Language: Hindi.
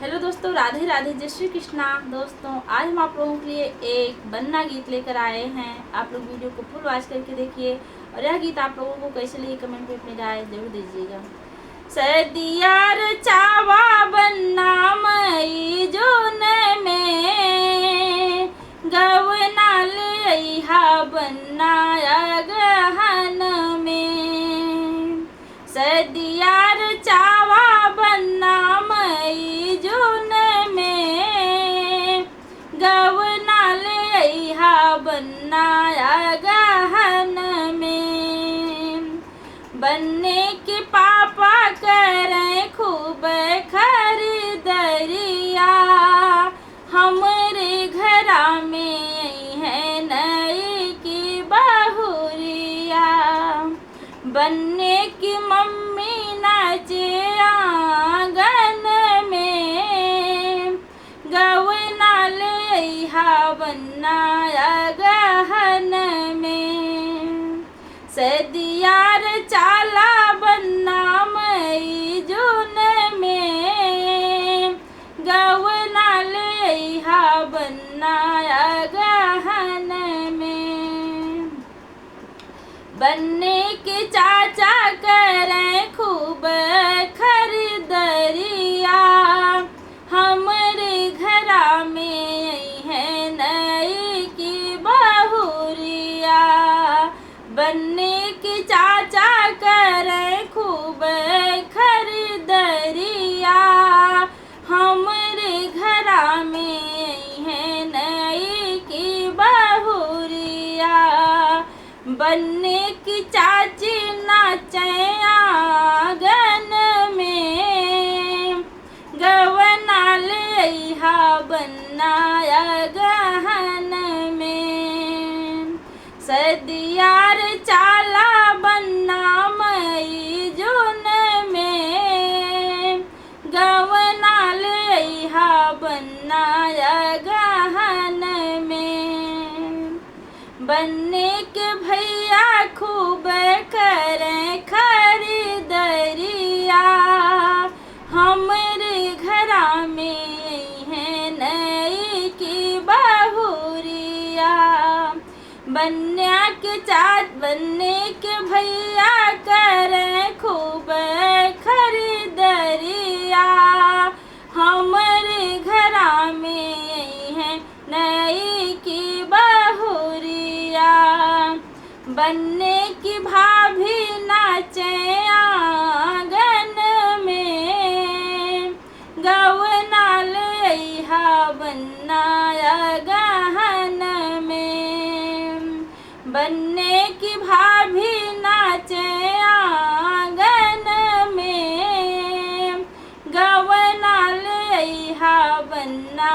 हेलो दोस्तों, राधे राधे, जय श्री कृष्णा। दोस्तों आज हम आप लोगों के लिए एक बन्ना गीत लेकर आए हैं। आप लोग वीडियो को फुल वॉच करके देखिए और यह गीत आप लोगों को कैसे लगे कमेंट में अपनी राय जरूर दीजिएगा। सर्दियार चावा बन्ना मई जून में गवना लइहा बन्ना अगहन में। सर्दियार चावा बन्ना मई जून में गवना लइहा बन्ना अगहन में। बन्ने के पापा करें खूब खरीदरिया, हमरे घरा में है नई की बहुरिया। बन्ने की मम्मी नाचे आंगन में गवना लइहा बन्ना अगहन में। सर्दियार चाला बन्ना मई जून में गवना लइहा बन्ना अगहन में। बन्ने के चाचा करें खूब खरीदरिया, हमरे घरा में है नई की बहुरिया। बन्ने के चाचा करें खूब खरीदरिया, हमरे घरा में है नई की बहुरिया। बन्ने की चाची नाचे आंगन में गवना लइहा बन्ना अगहन में। सर्दियार चाला बन्ना मई जून में गवना लइहा बन्ना अगहन में। बन्ने के भैया खूब करें खरीदरिया, हमरे घरा में है नई की बहुरिया। बन्ने के भैया करें खूब खरीदरिया, हमरे घरा में है नई की बहुरिया। बन्ने की भाभी नाचे आंगन में गवना लइहा बन्ना अगहन में। बन्ने की भाभी नाचे आंगन में गवना लइहा बन्ना